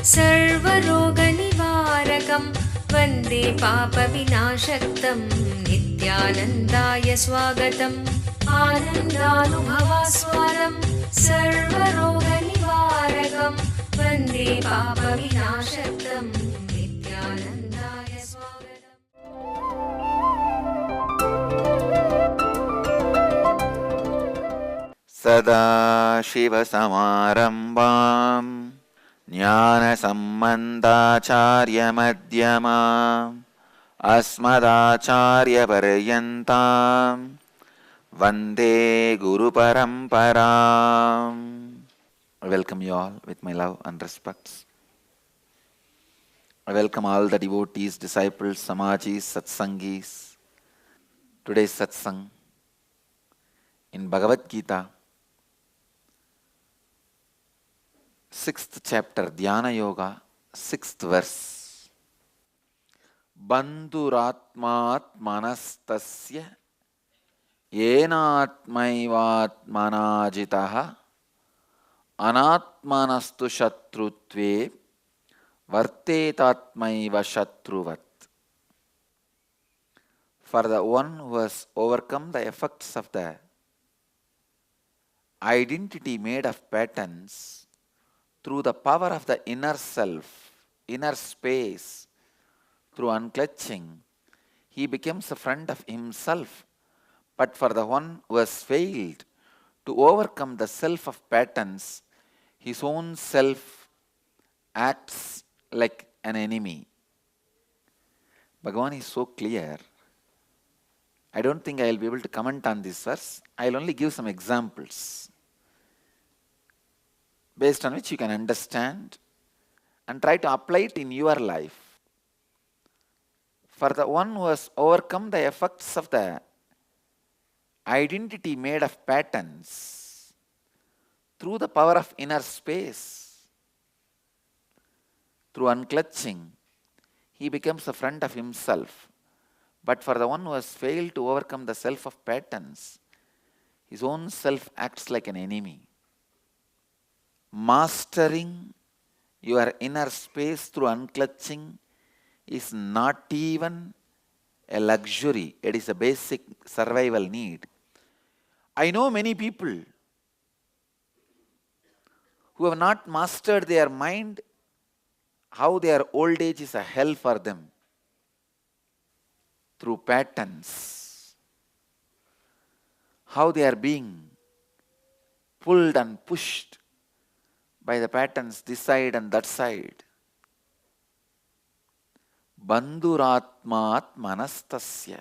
सर्वरोगनिवारकं वन्दे पापविनाशक्तं नित्यानन्दाय स्वागतम् आनन्दानुभवास्वादं सर्वरोगनिवारकं वन्दे पापविनाशक्तं नित्यानन्दाय स्वागतम्। सदाशिवसमारम्भां ज्ञानसम्बन्धाचार्यमध्यमाम् अस्मदाचार्यपर्यन्तां वन्दे गुरुपरम्पराम्. I welcome you all with my love and respects. I welcome all the devotees, disciples, samajis, satsangis. Today's satsang in Bhagavad Gita, 6th chapter, Dhyana Yoga, 6th verse. Bandhuratmatmanastasya yenatmaivatmanajitaha anatmanastu shatrutve vartetatmaiva shatruvat. For the one who has overcome the effects of the identity made of patterns through the power of the inner self, inner space, through unclutching, he becomes a friend of himself. But for the one who has failed to overcome the self of patterns, his own self acts like an enemy. Bhagavan is so clear. I don't think I will be able to comment on this verse. I will only give some examples, based on which you can understand and try to apply it in your life. For the one who has overcome the effects of the identity made of patterns through the power of inner space, through unclutching, he becomes a friend of himself. But for the one who has failed to overcome the self of patterns, his own self acts like an enemy. Mastering your inner space through unclutching is not even a luxury. It is a basic survival need. I know many people who have not mastered their mind, how their old age is a hell for them through patterns, how they are being pulled and pushed by the patterns this side and that side. Bandhuratmat manastasya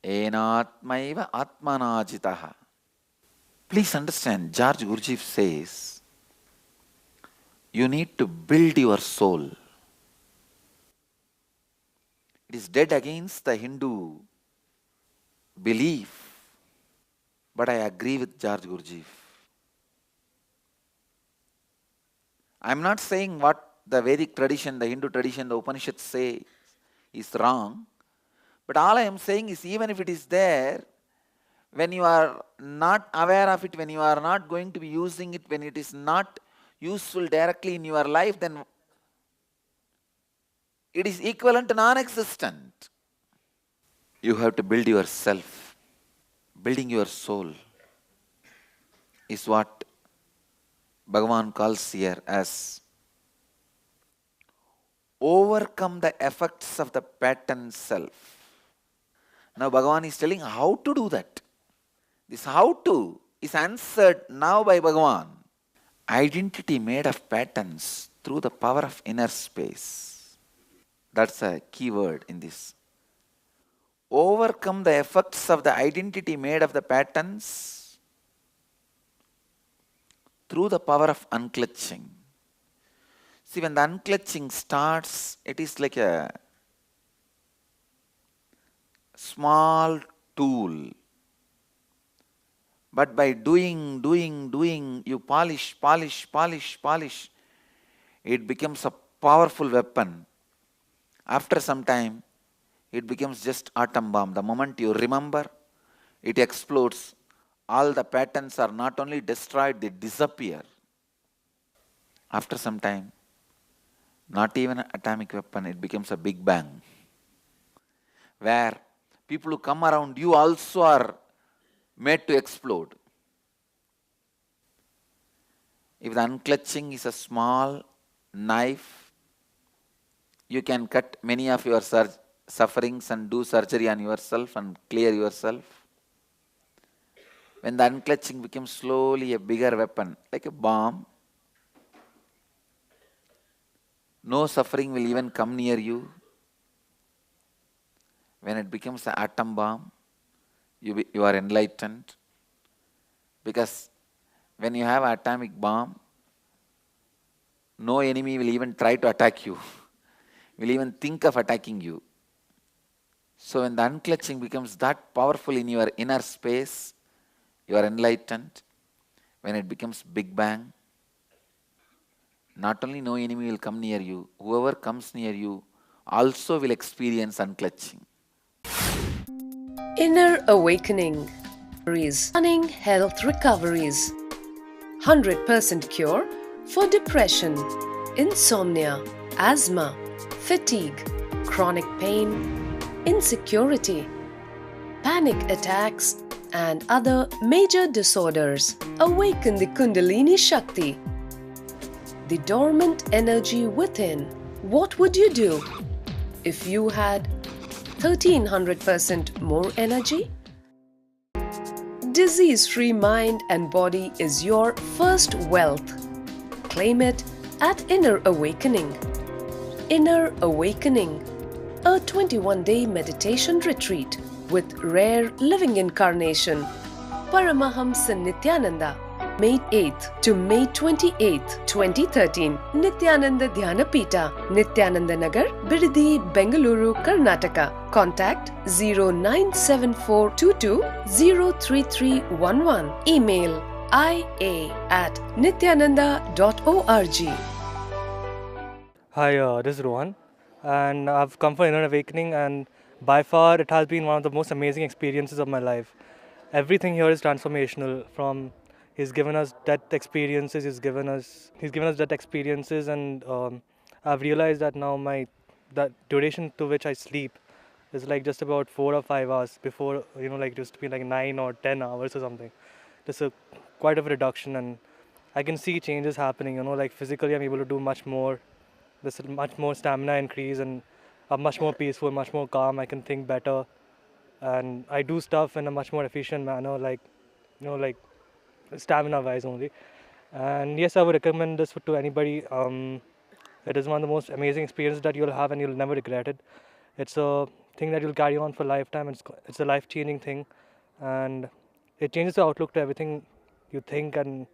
enatmaiva atmanajitaha. Please understand, George Gurdjieff says, you need to build your soul. It is dead against the Hindu belief, but I agree with George Gurdjieff. I am not saying what the Vedic tradition, the Hindu tradition, the Upanishads say is wrong. But all I am saying is, even if it is there, when you are not aware of it, when you are not going to be using it, when it is not useful directly in your life, then it is equivalent to non-existent. You have to build yourself. Building your soul is what Bhagavan calls here as overcome the effects of the pattern self. Now Bhagavan is telling how to do that. This how to is answered now by Bhagavan. Identity made of patterns through the power of inner space. That's a key word in this. Overcome the effects of the identity made of the patterns through the power of unclutching. See, when the unclutching starts, it is like a small tool. But by doing, you polish, it becomes a powerful weapon. After some time, it becomes just atom bomb. The moment you remember, it explodes. All the patterns are not only destroyed, they disappear. After some time, Not even an atomic weapon, it becomes a big bang. Where people who come around you also are made to explode. If the unclutching is a small knife, you can cut many of your sufferings and do surgery on yourself and clear yourself. When the unclutching becomes slowly a bigger weapon, like a bomb, no suffering will even come near you. When it becomes an atom bomb, you are enlightened. Because when you have an atomic bomb, no enemy will even try to attack you, will even think of attacking you. So when the unclutching becomes that powerful in your inner space, you are enlightened. When it becomes big bang, not only no enemy will come near you, whoever comes near you also will experience unclutching. Inner awakening. Stunning health recoveries. 100% cure for depression, insomnia, asthma, fatigue, chronic pain, insecurity, panic attacks, and other major disorders. Awaken the Kundalini Shakti, the dormant energy within. What would you do if you had 1300% more energy? Disease-free mind and body is your first wealth. Claim it at Inner Awakening. Inner Awakening, a 21-day meditation retreat with rare living incarnation, Paramahamsa Nithyananda, May 8th to May 28th, 2013, Nithyananda Dhyanapita, Nithyananda Nagar, Biridi, Bengaluru, Karnataka. Contact 097422 Email ia@nithyananda.org. Hi, this is Rohan, and I've come for Inner Awakening, and by far it has been one of the most amazing experiences of my life. Everything here is transformational. From he's given us death experiences, he's given us death experiences, and I've realized that now that duration to which I sleep is like just about 4 or 5 hours. Before, like it used to be like 9 or 10 hours or something. There's quite of a reduction, and I can see changes happening. Like physically, I'm able to do much more. There's much more stamina increase, and I'm much more peaceful, much more calm. I can think better, and I do stuff in a much more efficient manner, like stamina wise only. And yes, I would recommend this to anybody. It is one of the most amazing experiences that you'll have, and you'll never regret it. It's a thing that you'll carry on for a lifetime. It's a life changing thing, and it changes the outlook to everything you think and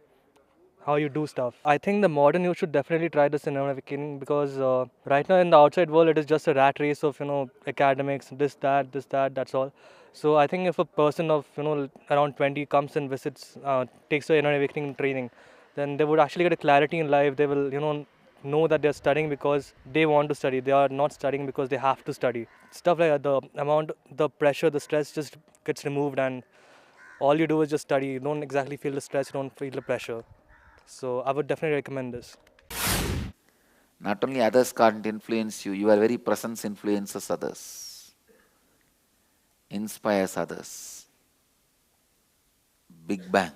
how you do stuff. I think the modern youth should definitely try this in awakening, because right now in the outside world it is just a rat race of academics, this that, that's all. So I think if a person of around 20 comes and visits, takes the inner awakening training, then they would actually get a clarity in life. They will know that they're studying because they want to study. They are not studying because they have to study. Stuff like that, the pressure, the stress just gets removed, and all you do is just study. You don't exactly feel the stress, you don't feel the pressure. So I would definitely recommend this. Not only others can't influence you, your very presence influences others, inspires others. Big bang.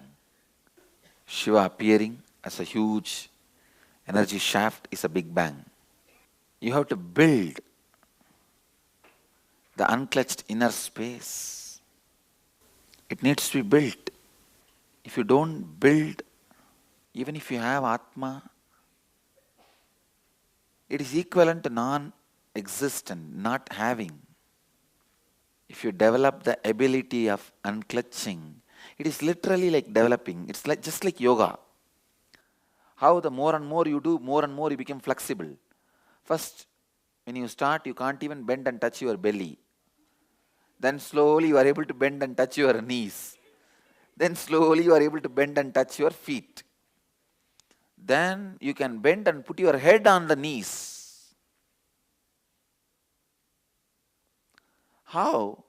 Shiva appearing as a huge energy shaft is a big bang. You have to build the unclutched inner space. It needs to be built. If you don't build, even if you have Atma, it is equivalent to non-existent, not having. If you develop the ability of unclutching, it is literally like developing. It's like just like yoga. How the more and more you do, more and more you become flexible. First, when you start, you can't even bend and touch your belly. Then slowly you are able to bend and touch your knees. Then slowly you are able to bend and touch your feet. Then you can bend and put your head on the knees. How?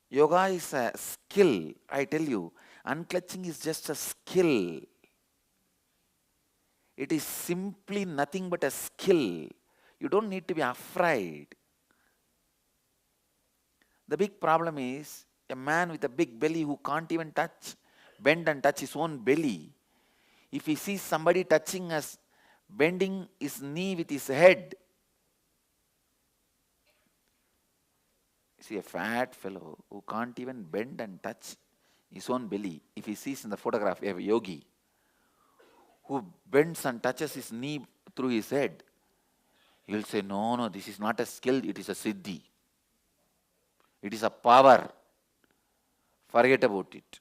Yoga is a skill, I tell you. Unclutching is just a skill. It is simply nothing but a skill. You don't need to be afraid. The big problem is a man with a big belly who can't even bend and touch his own belly. If he sees somebody touching us, bending his knee with his head, see a fat fellow who can't even bend and touch his own belly. If he sees in the photograph a yogi who bends and touches his knee through his head, he will say, no, this is not a skill, it is a siddhi. It is a power. Forget about it.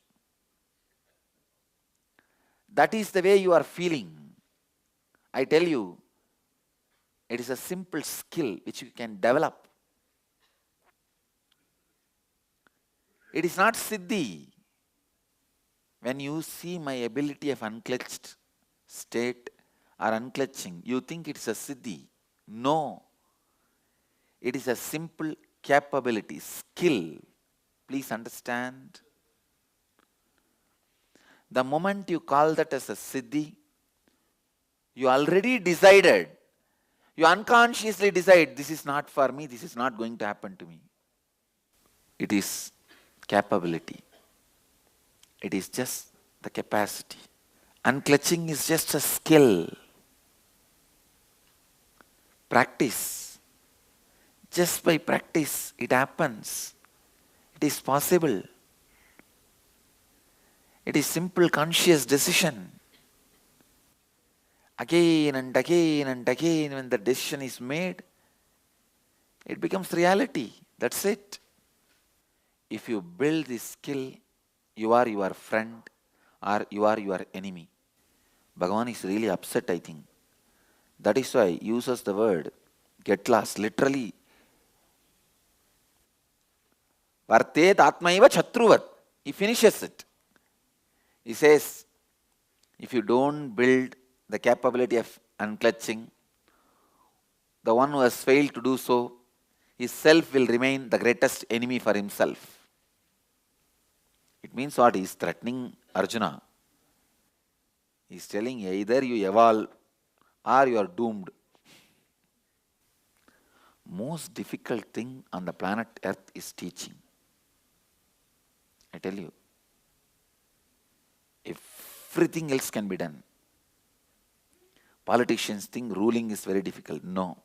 That is the way you are feeling. I tell you, it is a simple skill which you can develop. It is not siddhi. When you see my ability of unclenched state or unclenching, you think it's a siddhi. No. It is a simple capability, skill. Please understand. The moment you call that as a siddhi, you already decided. You unconsciously decide, this is not for me, this is not going to happen to me. It is capability. It is just the capacity. Unclenching is just a skill. Practice. Just by practice, it happens. It is possible. It is simple conscious decision. Again and again and again, when the decision is made, it becomes reality. That's it. If you build this skill, you are your friend or you are your enemy. Bhagavan is really upset, I think. That is why he uses the word get lost, literally. Vartet atmaiva chatruvat. He finishes it. He says, if you don't build the capability of unclenching, the one who has failed to do so, his self will remain the greatest enemy for himself. It means what? He is threatening Arjuna. He is telling either you evolve or you are doomed. Most difficult thing on the planet Earth is teaching. I tell you. Everything else can be done. Politicians think ruling is very difficult. No.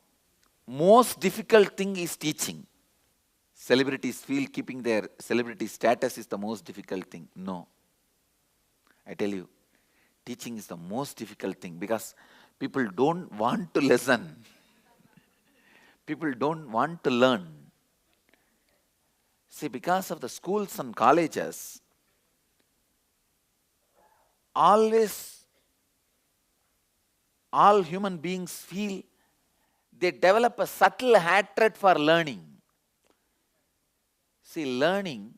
Most difficult thing is teaching. Celebrities feel keeping their celebrity status is the most difficult thing. No. I tell you, teaching is the most difficult thing because people don't want to listen. People don't want to learn. See, because of the schools and colleges, always all human beings feel they develop a subtle hatred for learning. See, learning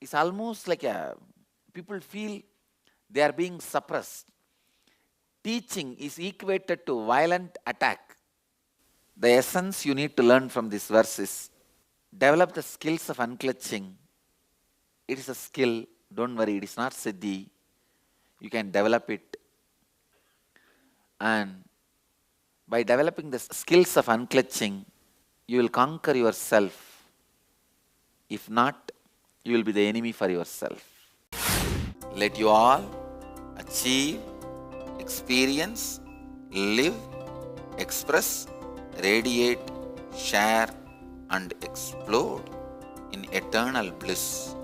is almost like people feel they are being suppressed. Teaching is equated to violent attack. The essence you need to learn from this verse is develop the skills of unclenching. It is a skill. Don't worry, it is not siddhi. You can develop it. And by developing the skills of unclenching, you will conquer yourself. If not, you will be the enemy for yourself. Let you all achieve, experience, live, express, radiate, share and explode in eternal bliss.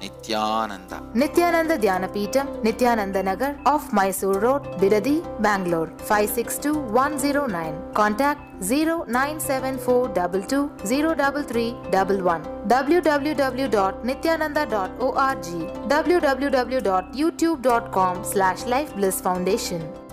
Nithyananda. Nithyananda Dhyanapitham, Nithyananda Nagar, off Mysore Road, Bidadi, Bangalore, 562109. Contact 097422033111. www.nithyananda.org. www.youtube.com/lifeblissfoundation.